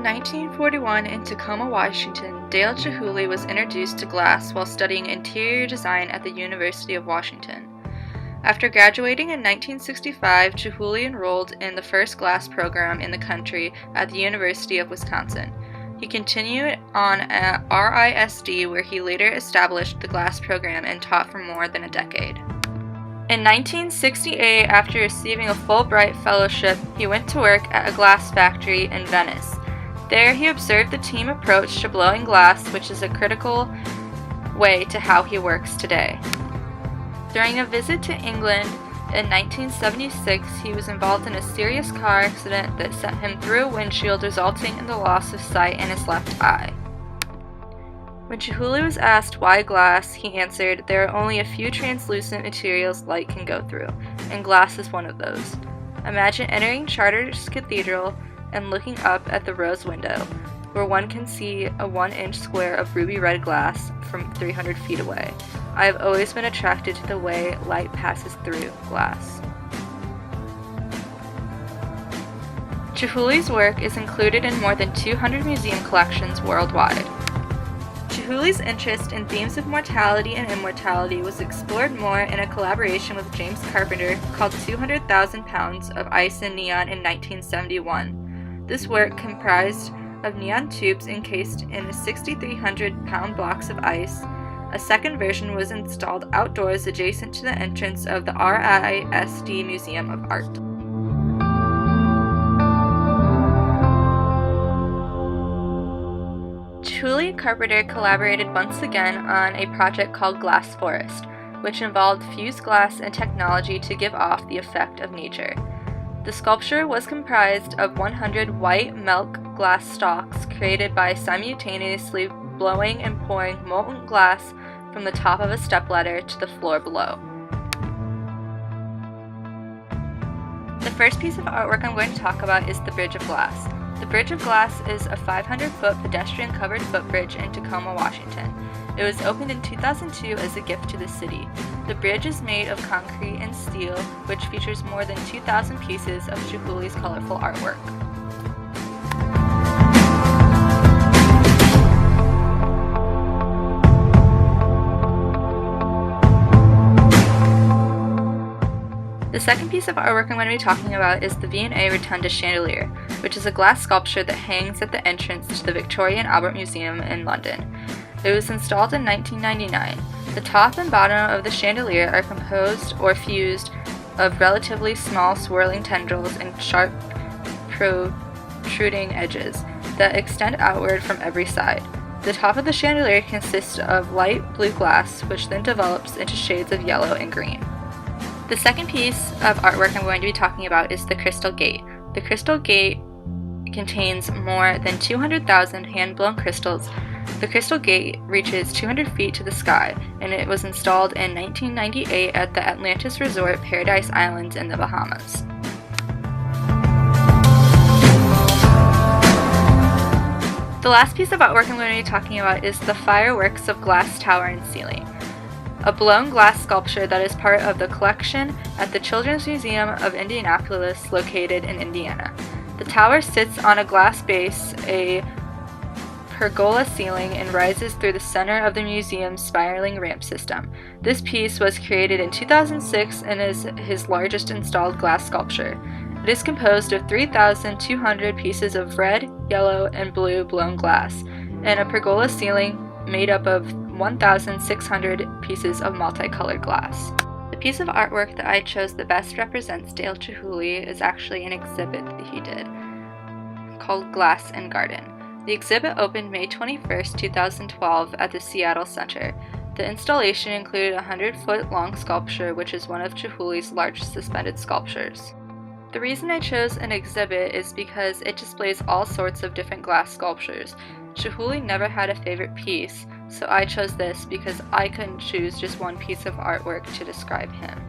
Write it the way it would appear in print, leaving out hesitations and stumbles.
In 1941 in Tacoma, Washington, Dale Chihuly was introduced to glass while studying interior design at the University of Washington. After graduating in 1965, Chihuly enrolled in the first glass program in the country at the University of Wisconsin. He continued on at RISD, where he later established the glass program and taught for more than a decade. In 1968, after receiving a Fulbright fellowship, he went to work at a glass factory in Venice. There, he observed the team approach to blowing glass, which is a critical way to how he works today. During a visit to England in 1976, he was involved in a serious car accident that sent him through a windshield, resulting in the loss of sight in his left eye. When Chihuly was asked why glass, he answered, "There are only a few translucent materials light can go through, and glass is one of those." Imagine entering Chartres Cathedral and looking up at the rose window, where one can see a 1-inch square of ruby red glass from 300 feet away. I have always been attracted to the way light passes through glass. Chihuly's work is included in more than 200 museum collections worldwide. Chihuly's interest in themes of mortality and immortality was explored more in a collaboration with James Carpenter called 200,000 Pounds of Ice and Neon in 1971. This work comprised of neon tubes encased in 6,300-pound blocks of ice. A second version was installed outdoors adjacent to the entrance of the RISD Museum of Art. Chihuly and Carpenter collaborated once again on a project called Glass Forest, which involved fused glass and technology to give off the effect of nature. The sculpture was comprised of 100 white milk glass stalks created by simultaneously blowing and pouring molten glass from the top of a stepladder to the floor below. The first piece of artwork I'm going to talk about is the Bridge of Glass. The Bridge of Glass is a 500-foot pedestrian-covered footbridge in Tacoma, Washington. It was opened in 2002 as a gift to the city. The bridge is made of concrete and steel, which features more than 2,000 pieces of Chihuly's colorful artwork. The second piece of artwork I'm going to be talking about is the V&A Rotunda Chandelier, which is a glass sculpture that hangs at the entrance to the Victoria and Albert Museum in London. It was installed in 1999. The top and bottom of the chandelier are composed or fused of relatively small swirling tendrils and sharp protruding edges that extend outward from every side. The top of the chandelier consists of light blue glass, which then develops into shades of yellow and green. The second piece of artwork I'm going to be talking about is the Crystal Gate. The Crystal Gate contains more than 200,000 hand-blown crystals. The Crystal Gate reaches 200 feet to the sky, and it was installed in 1998 at the Atlantis Resort Paradise Islands in the Bahamas. The last piece of artwork I'm going to be talking about is the Fireworks of Glass Tower and Ceiling, a blown glass sculpture that is part of the collection at the Children's Museum of Indianapolis, located in Indiana. The tower sits on a glass base, a pergola ceiling, and rises through the center of the museum's spiraling ramp system. This piece was created in 2006 and is his largest installed glass sculpture. It is composed of 3,200 pieces of red, yellow, and blue blown glass, and a pergola ceiling made up of 1,600 pieces of multicolored glass. The piece of artwork that I chose that best represents Dale Chihuly is actually an exhibit that he did called Glass and Garden. The exhibit opened May 21st, 2012 at the Seattle Center. The installation included a 100-foot long sculpture, which is one of Chihuly's largest suspended sculptures. The reason I chose an exhibit is because it displays all sorts of different glass sculptures. Chihuly never had a favorite piece, so I chose this because I couldn't choose just one piece of artwork to describe him.